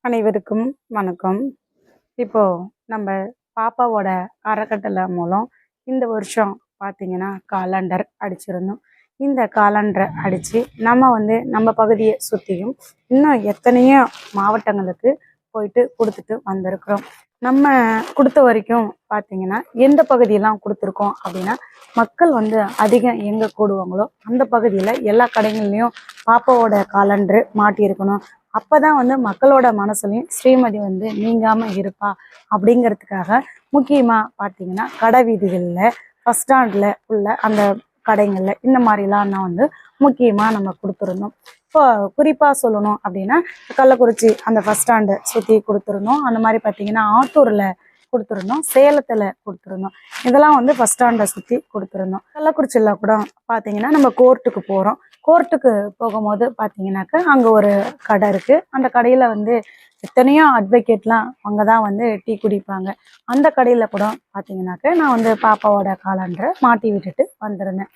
அனைவருக்கும் வணக்கம். இப்போ நம்ம பாப்பாவோட அறக்கட்டளை மூலம் இந்த வருஷம் பார்த்தீங்கன்னா காலண்டர் அடிச்சிருந்தோம். இந்த காலண்டரை அடித்து நம்ம பகுதியை சுற்றியும் இன்னும் எத்தனையோ மாவட்டங்களுக்கு போயிட்டு கொடுத்துட்டு வந்திருக்கிறோம். நம்ம கொடுத்த வரைக்கும் பார்த்தீங்கன்னா எந்த பகுதியெல்லாம் கொடுத்துருக்கோம் அப்படின்னா, மக்கள் அதிகம் எங்கே கூடுவாங்களோ அந்த பகுதியில் எல்லா கடைகள்லையும் பாப்பாவோட காலண்டர் மாட்டியிருக்கணும். அப்பதான் மக்களோட மனசுலையும் ஸ்ரீமதி நீங்காம இருப்பா அப்படிங்கிறதுக்காக முக்கியமா பார்த்தீங்கன்னா கடை வீதிகளில் பஸ் ஸ்டாண்ட்ல உள்ள அந்த கடைகள்ல இந்த மாதிரிலாம் முக்கியமா நம்ம கொடுத்துருந்தோம். இப்போ குறிப்பா சொல்லணும் அப்படின்னா கள்ளக்குறிச்சி அந்த பஸ் ஸ்டாண்டை சுற்றி கொடுத்துருந்தோம். அந்த மாதிரி பார்த்தீங்கன்னா ஆத்தூர்ல கொடுத்துருந்தோம், சேலத்துல கொடுத்துருந்தோம். இதெல்லாம் பஸ் ஸ்டாண்டை சுற்றி கொடுத்துருந்தோம். கள்ளக்குறிச்சியில் கூட பார்த்தீங்கன்னா நம்ம கோர்ட்டுக்கு போகிறோம். கோர்ட்டுக்கு போகும்போது பார்த்தீங்கன்னாக்கா அங்கே ஒரு கடை இருக்குது. அந்த கடையில் எத்தனையோ அட்வொகேட்லாம் அங்கே தான் டீ குடிப்பாங்க. அந்த கடையில் கூட பார்த்தீங்கன்னாக்கா நான் பாப்பாவோட காலண்டரை மாட்டி விட்டுட்டு வந்திருந்தேன்.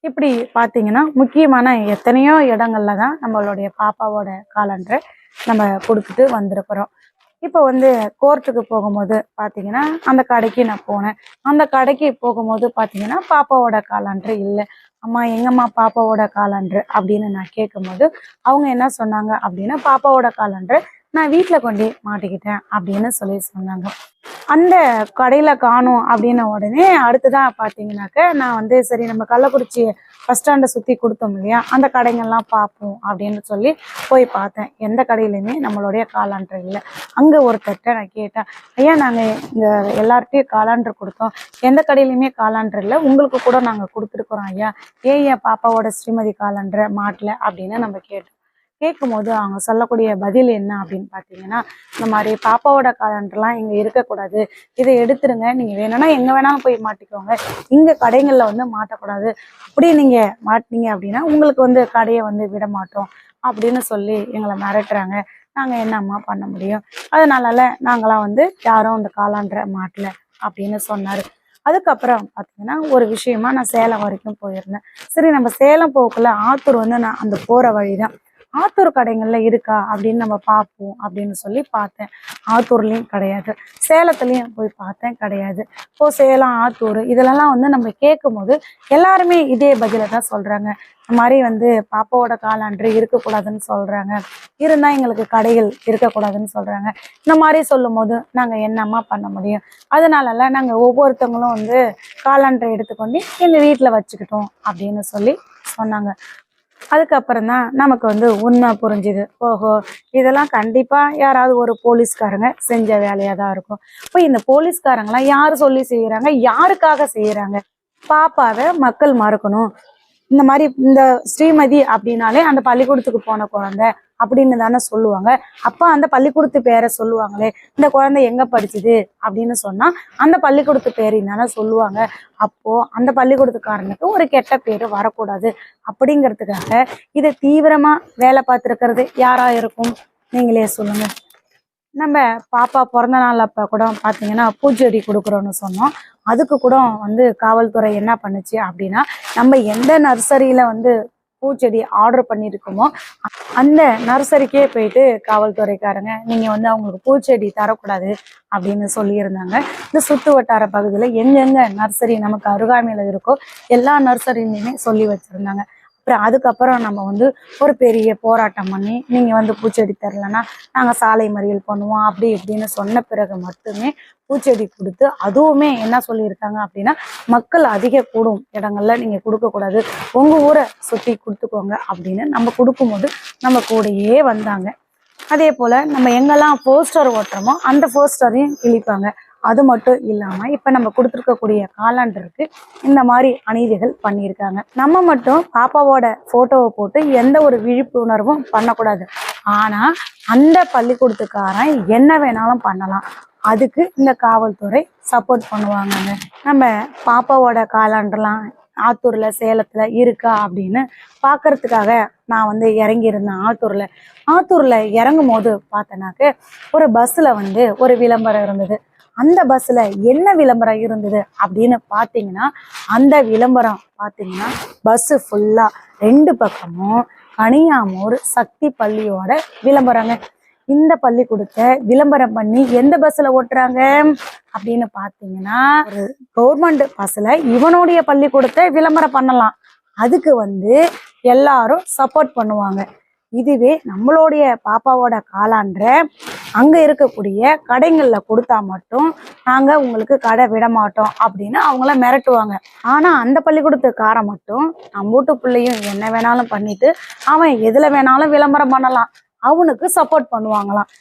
இப்படி பார்த்தீங்கன்னா முக்கியமான எத்தனையோ இடங்கள்ல தான் நம்மளுடைய பாப்பாவோட காலண்டரை நம்ம கொடுத்துட்டு வந்திருக்கிறோம். இப்போ கோர்ட்டுக்கு போகும்போது பார்த்தீங்கன்னா அந்த கடைக்கு நான் போனேன். அந்த கடைக்கு போகும்போது பார்த்தீங்கன்னா பாப்பாவோட காலண்டர் இல்லை. அம்மா எங்கம்மா பாப்பாவோட காலண்டர் அப்படின்னு நான் கேட்கும்போது அவங்க என்ன சொன்னாங்க அப்படின்னா, பாப்பாவோட காலண்டர் நான் வீட்டில் கொண்டு மாட்டிக்கிட்டேன் அப்படின்னு சொன்னாங்க. அந்த கடையில் காணும் அப்படின்ன உடனே அடுத்துதான் பார்த்தீங்கன்னாக்க நான் சரி நம்ம கள்ளக்குறிச்சி பஸ் ஸ்டாண்டை சுற்றி கொடுத்தோம் இல்லையா, அந்த கடைகள்லாம் பார்ப்போம் அப்படின்னு சொல்லி போய் பார்த்தேன். எந்த கடையிலையுமே நம்மளுடைய காலாண்டர் இல்லை. அங்கே ஒருத்தர்கிட்ட நான் கேட்டேன், ஐயா நாங்கள் இங்கே எல்லார்ட்டையும் காலாண்டர் கொடுத்தோம், எந்த கடையிலையுமே காலாண்டர் இல்லை, உங்களுக்கு கூட நாங்கள் கொடுத்துருக்குறோம் ஐயா, ஏன் பாப்பாவோட ஸ்ரீமதி காலாண்டரை மாட்டல அப்படின்னு நம்ம கேட்கும்போது அவங்க சொல்லக்கூடிய பதில் என்ன அப்படின்னு பார்த்தீங்கன்னா, இந்த மாதிரி பாப்பாவோட காலண்டர்லாம் இங்கே இருக்கக்கூடாது, இதை எடுத்துருங்க, நீங்கள் வேணும்னா எங்கே வேணாலும் போய் மாட்டிக்கோங்க, இங்கே கடைகளில் மாட்டக்கூடாது, அப்படியே நீங்கள் மாட்டினீங்க அப்படின்னா உங்களுக்கு கடையை விட மாட்டோம் அப்படின்னு சொல்லி எங்களை மிரட்டுறாங்க. நாங்கள் என்னம்மா பண்ண முடியும், அதனால நாங்களாம் யாரும் அந்த காலாண்டரை மாட்டல அப்படின்னு சொன்னார். அதுக்கப்புறம் பார்த்தீங்கன்னா ஒரு விஷயமா நான் சேலம் வரைக்கும் போயிருந்தேன். சரி நம்ம சேலம் போக்குள்ள ஆத்தூர் நான் அந்த போகிற வழிதான், ஆத்தூர் கடைகள்ல இருக்கா அப்படின்னு நம்ம பார்ப்போம் அப்படின்னு சொல்லி பார்த்தேன். ஆத்தூர்லேயும் கிடையாது, சேலத்துலேயும் போய் பார்த்தேன், கிடையாது. இப்போ சேலம் ஆத்தூர் இதெல்லாம் நம்ம கேட்கும் போது எல்லாருமே இதே பதிலை தான் சொல்கிறாங்க. இந்த மாதிரி பாப்பாவோட காலாண்டர் இருக்கக்கூடாதுன்னு சொல்கிறாங்க, இருந்தால் எங்களுக்கு கடைகள் இருக்கக்கூடாதுன்னு சொல்கிறாங்க. இந்த மாதிரி சொல்லும் போது நாங்கள் என்னம்மா பண்ண முடியும், அதனாலலாம் நாங்கள் ஒவ்வொருத்தவங்களும் காலாண்டரை எடுத்துக்கொண்டு எங்கள் வீட்டில் வச்சுக்கிட்டோம் அப்படின்னு சொல்லி சொன்னாங்க. அதுக்கப்புறம் தான் நமக்கு உண்மை புரிஞ்சுது. ஓஹோ, இதெல்லாம் கண்டிப்பாக யாராவது ஒரு போலீஸ்காரங்க செஞ்ச வேலையாக தான் இருக்கும். இப்போ இந்த போலீஸ்காரங்களாம் யார் சொல்லி செய்கிறாங்க, யாருக்காக செய்கிறாங்க? பாப்பாவை மக்கள் மறக்கணும், இந்த மாதிரி இந்த ஸ்ரீமதி அப்படின்னாலே அந்த பள்ளிக்கூடத்துக்கு போன குழந்தை அப்படின்னு தானே சொல்லுவாங்க. அப்போ அந்த பள்ளிக்கூடத்து பேரை சொல்லுவாங்களே, இந்த குழந்தை எங்கே படிச்சுது அப்படின்னு சொன்னால் அந்த பள்ளிக்கூடத்து பேரையும் தானே சொல்லுவாங்க. அப்போது அந்த பள்ளிக்கூடத்துக்காரனுக்கு ஒரு கெட்ட பேர் வரக்கூடாது அப்படிங்கிறதுக்காக இதை தீவிரமாக வேலை பார்த்துருக்கிறது யாராக இருக்கும், நீங்களே சொல்லுங்கள். நம்ம பாப்பா பிறந்த நாள் அப்போ கூட பார்த்தீங்கன்னா பூச்செடி கொடுக்குறோன்னு சொன்னோம். அதுக்கு கூட காவல்துறை என்ன பண்ணுச்சு அப்படின்னா, நம்ம எந்த நர்சரியில் பூச்செடி ஆர்டர் பண்ணியிருக்கோமோ அந்த நர்சரிக்கே போயிட்டு காவல்துறைக்காரங்க நீங்கள் அவங்களுக்கு பூச்செடி தரக்கூடாது அப்படின்னு சொல்லியிருந்தாங்க. இந்த சுற்று வட்டார பகுதியில் எங்கெங்கே நர்சரி நமக்கு அருகாமையில் இருக்கோ எல்லா நர்சரிலையுமே சொல்லி வச்சுருந்தாங்க. அப்புறம் அதுக்கப்புறம் நம்ம ஒரு பெரிய போராட்டம் பண்ணி நீங்கள் பூச்செடி தரலைன்னா நாங்கள் சாலை மறியல் பண்ணுவோம் அப்படி இப்படின்னு சொன்ன பிறகு மட்டுமே பூச்செடி கொடுத்து, அதுவுமே என்ன சொல்லியிருக்காங்க அப்படின்னா, மக்கள் அதிக கூடும் இடங்கள்ல நீங்கள் கொடுக்கக்கூடாது, உங்கள் ஊரை சுற்றி கொடுத்துக்கோங்க அப்படின்னு நம்ம கொடுக்கும்போது நம்ம கூடயே வந்தாங்க. அதே போல் நம்ம எங்கெல்லாம் போஸ்டர் ஓட்டுறோமோ அந்த போஸ்டரையும் கிழிப்பாங்க. அது மட்டும் இல்லாமல் இப்போ நம்ம கொடுத்துருக்கக்கூடிய காலாண்டருக்கு இந்த மாதிரி அநீதிகள் பண்ணியிருக்காங்க. நம்ம மட்டும் பாப்பாவோட ஃபோட்டோவை போட்டு எந்த ஒரு விழிப்புணர்வும் பண்ணக்கூடாது, ஆனால் அந்த பள்ளிக்கூடத்துக்காரன் என்ன வேணாலும் பண்ணலாம், அதுக்கு இந்த காவல்துறை சப்போர்ட் பண்ணுவாங்கங்க. நம்ம பாப்பாவோட காலாண்டர்லாம் ஆத்தூரில் சேலத்தில் இருக்கா அப்படின்னு பார்க்கறதுக்காக நான் இறங்கியிருந்தேன். ஆத்தூரில் இறங்கும் போது பார்த்தேனாக்க ஒரு பஸ்ஸில் ஒரு விளம்பரம் இருந்தது. அந்த பஸ்ஸில் என்ன விளம்பரம் இருந்தது அப்படின்னு பார்த்தீங்கன்னா, அந்த விளம்பரம் பார்த்தீங்கன்னா பஸ்ஸு ஃபுல்லாக 2 பக்கமும் கனியாமூர் சக்தி பள்ளியோட விளம்பரங்க. இந்த பள்ளிக்கூடத்தை விளம்பரம் பண்ணி எந்த பஸ்ல ஓட்டுறாங்க அப்படின்னு பாத்தீங்கன்னா, ஒரு கவர்மெண்ட் பஸ்ல இவனுடைய பள்ளிக்கூடத்தை விளம்பரம் பண்ணலாம். அதுக்கு எல்லாரும் சப்போர்ட் பண்ணுவாங்க. இதுவே நம்மளுடைய பாப்பாவோட காலான்ற அங்க இருக்கக்கூடிய கடைகள்ல கொடுத்தா மட்டும் நாங்க உங்களுக்கு கடை விட மாட்டோம் அப்படின்னு அவங்கள மிரட்டுவாங்க. ஆனா அந்த பள்ளிக்கூடத்துக்காரன் மட்டும் நம்ம வீட்டு பிள்ளையும் என்ன வேணாலும் பண்ணிட்டு அவன் எதுல வேணாலும் விளம்பரம் பண்ணலாம், அவனுக்கு சப்போர்ட் பண்ணுவாங்களாம்.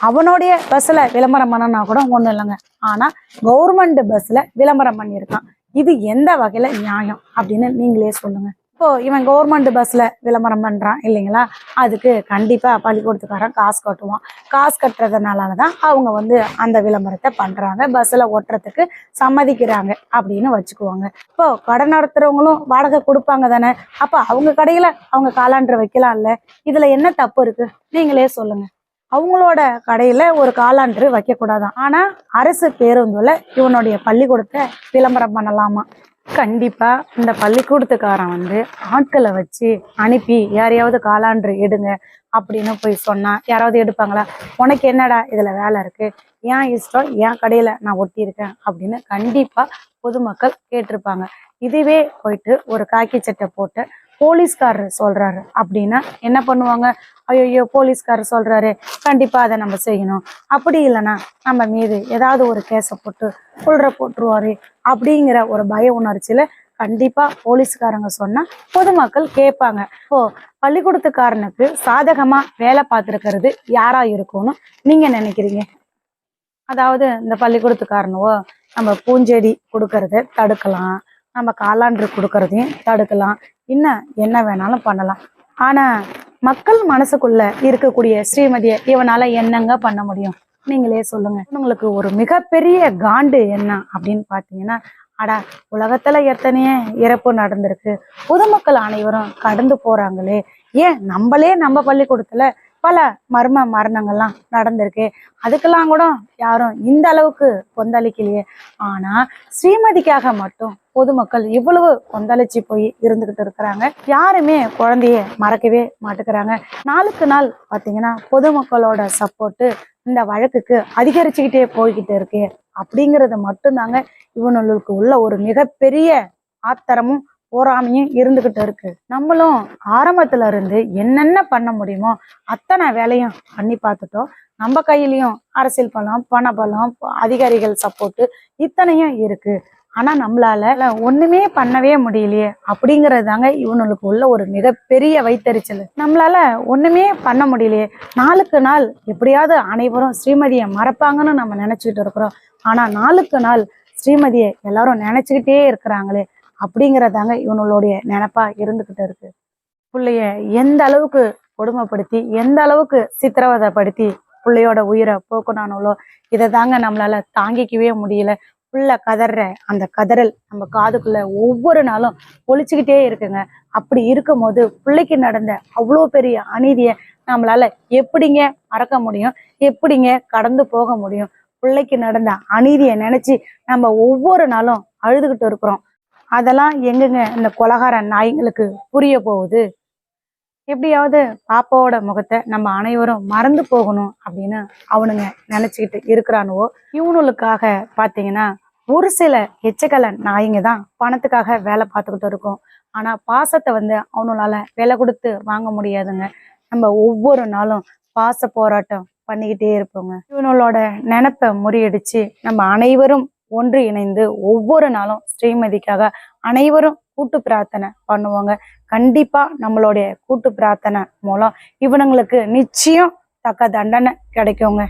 அவனுடைய பஸ்ல விளம்பரம் பண்ணனா கூட ஒண்ணும் இல்லைங்க, ஆனா கவர்மெண்ட் பஸ்ல விளம்பரம் பண்ணியிருக்கான். இது எந்த வகையில நியாயம் அப்படின்னு நீங்களே சொல்லுங்க. இப்போ இவன் கவர்மெண்ட் பஸ்ல விளம்பரம் பண்றான் இல்லைங்களா, அதுக்கு கண்டிப்பா பள்ளிக்கூடத்துக்காரன் காசு கட்டுவான். காசு கட்டுறதுனாலதான் அவங்க அந்த விளம்பரத்தை பண்றாங்க, பஸ்ல ஓட்டுறதுக்கு சம்மதிக்கிறாங்க அப்படின்னு வச்சுக்குவாங்க. இப்போ கடை நடத்துறவங்களும் வாடகை கொடுப்பாங்க தானே, அப்ப அவங்க கடையில அவங்க காலாண்டர் வைக்கலாம்ல, இதுல என்ன தப்பு இருக்கு நீங்களே சொல்லுங்க. அவங்களோட கடையில ஒரு காலாண்டர் வைக்க கூடாதான், ஆனா அரசு பேருந்துல இவனுடைய பள்ளிக்கூடத்தை விளம்பரம் பண்ணலாமா? கண்டிப்பா இந்த பள்ளிக்கூடத்துக்காரன் ஆட்களை வச்சு அனுப்பி யாரையாவது காலாண்டு எடுங்க அப்படின்னு போய் சொன்னா யாராவது எடுப்பாங்களா? உனக்கு என்னடா இதுல வேலை இருக்கு, ஏன் இஷ்டம், என் கடையில நான் ஒட்டி இருக்கேன் அப்படின்னு கண்டிப்பா பொதுமக்கள் கேட்டிருப்பாங்க. இதுவே போயிட்டு ஒரு காக்கி சட்டை போட்டு போலீஸ்காரர் சொல்றாரு அப்படின்னா என்ன பண்ணுவாங்க? ஐயோ போலீஸ்காரர் சொல்றாரு, கண்டிப்பா அதை நம்ம செய்யணும், அப்படி இல்லைன்னா நம்ம மீது ஏதாவது ஒரு கேஸை போட்டு போட்டுருவாரு அப்படிங்கிற ஒரு பய உணர்ச்சியில கண்டிப்பா போலீஸ்காரங்க சொன்னா பொதுமக்கள் கேட்பாங்க. இப்போ பள்ளிக்கூடத்துக்காரனுக்கு சாதகமா வேலை பார்த்துருக்கிறது யாரா இருக்கும்னு நீங்க நினைக்கிறீங்க? அதாவது இந்த பள்ளிக்கூடத்துக்காரனவோ நம்ம பூஞ்செடி கொடுக்கறத தடுக்கலாம், நம்ம காலாண்டு கொடுக்கறதையும் தடுக்கலாம், இன்னும் என்ன வேணாலும் பண்ணலாம். ஆனா மக்கள் மனசுக்குள்ள இருக்கக்கூடிய ஸ்ரீமதியை இவனால என்னங்க பண்ண முடியும் நீங்களே சொல்லுங்க. உங்களுக்கு ஒரு மிகப்பெரிய காண்டு என்ன அப்படின்னு பாத்தீங்கன்னா, அடா உலகத்துல எத்தனையோ இறப்பு நடந்திருக்கு, பொதுமக்கள் அனைவரும் கடந்து போறாங்களே, ஏன் நம்மளே நம்ம பள்ளிக்கூடத்துல பல மர்ம மரணங்கள்லாம் நடந்திருக்கு, அதுக்கெல்லாம் கூட யாரும் இந்த அளவுக்கு கொந்தளிக்கலையே, ஆனா ஸ்ரீமதிக்காக மட்டும் பொதுமக்கள் இவ்வளவு கொந்தளிச்சு போய் இருந்துகிட்டு இருக்கிறாங்க. யாருமே குழந்தைய மறக்கவே மாட்டேங்கிறாங்க. நாளுக்கு நாள் பாத்தீங்கன்னா பொதுமக்களோட சப்போர்ட்டு இந்த வழக்குக்கு அதிகரிச்சுக்கிட்டே போய்கிட்டு இருக்கு. அப்படிங்கிறது மட்டும்தாங்க இவனுக்கு உள்ள ஒரு மிகப்பெரிய ஆத்திரமும் போராமையும் இருந்துகிட்டு இருக்கு. நம்மளும் ஆரம்பத்துல இருந்து என்னென்ன பண்ண முடியுமோ அத்தனை வேலையும் பண்ணி பார்த்துட்டோம். நம்ம கையிலயும் அரசியல் பலம், பண பலம், அதிகாரிகள் சப்போர்ட்டு இத்தனையும் இருக்கு. ஆனா நம்மளால ஒண்ணுமே பண்ணவே முடியலையே அப்படிங்கிறது தாங்க இவனுக்கு உள்ள ஒரு மிகப்பெரிய வைத்தறிச்சல். நம்மளால ஒண்ணுமே பண்ண முடியலையே, நாளுக்கு நாள் எப்படியாவது அனைவரும் ஸ்ரீமதியை மறப்பாங்கன்னு நம்ம நினைச்சுக்கிட்டு இருக்கிறோம். ஆனா நாளுக்கு நாள் ஸ்ரீமதியை எல்லாரும் நினைச்சுக்கிட்டே இருக்கிறாங்களே அப்படிங்கிறதாங்க இவனுடைய நினைப்பா இருந்துகிட்டு இருக்கு. பிள்ளைய எந்த அளவுக்கு கொடுமைப்படுத்தி எந்த அளவுக்கு சித்திரவதைப்படுத்தி பிள்ளையோட உயிரை போக்குனானோ இதை தாங்க நம்மளால தாங்கிக்கவே முடியல. புள்ள கதற அந்த கதறல் நம்ம காதுக்குள்ள ஒவ்வொரு நாளும் ஒழிச்சுக்கிட்டே இருக்குங்க. அப்படி இருக்கும் போது பிள்ளைக்கு நடந்த அவ்வளோ பெரிய அநீதியை நம்மளால எப்படிங்க மறக்க முடியும், எப்படிங்க கடந்து போக முடியும்? பிள்ளைக்கு நடந்த அநீதியை நினைச்சு நம்ம ஒவ்வொரு நாளும் அழுதுகிட்டு இருக்கிறோம். அதெல்லாம் எங்குங்க இந்த கொலகார நாய்களுக்கு புரிய போகுது? எப்படியாவது பாப்பாவோட முகத்தை நம்ம அனைவரும் மறந்து போகணும் அப்படின்னு அவனுங்க நினைச்சுக்கிட்டு இருக்கிறானுவோ. இவனுக்காக பாத்தீங்கன்னா ஒரு சில எச்சக்கல நாய்ங்க தான் பணத்துக்காக வேலை பார்த்துக்கிட்டு இருக்கும். ஆனா பாசத்தை அவனால விலை கொடுத்து வாங்க முடியாதுங்க. நம்ம ஒவ்வொரு நாளும் பாச போராட்டம் பண்ணிக்கிட்டே இருப்போங்க. இவனோட நினைப்பை முறியடிச்சு நம்ம அனைவரும் ஒன்று இணைந்து ஒவ்வொரு நாளும் ஸ்ரீமதிக்காக அனைவரும் கூட்டு பிரார்த்தனை பண்ணுவாங்க. கண்டிப்பா நம்மளுடைய கூட்டு பிரார்த்தனை மூலம் இவனுங்களுக்கு நிச்சயம் தக்க தண்டனை கிடைக்குங்க.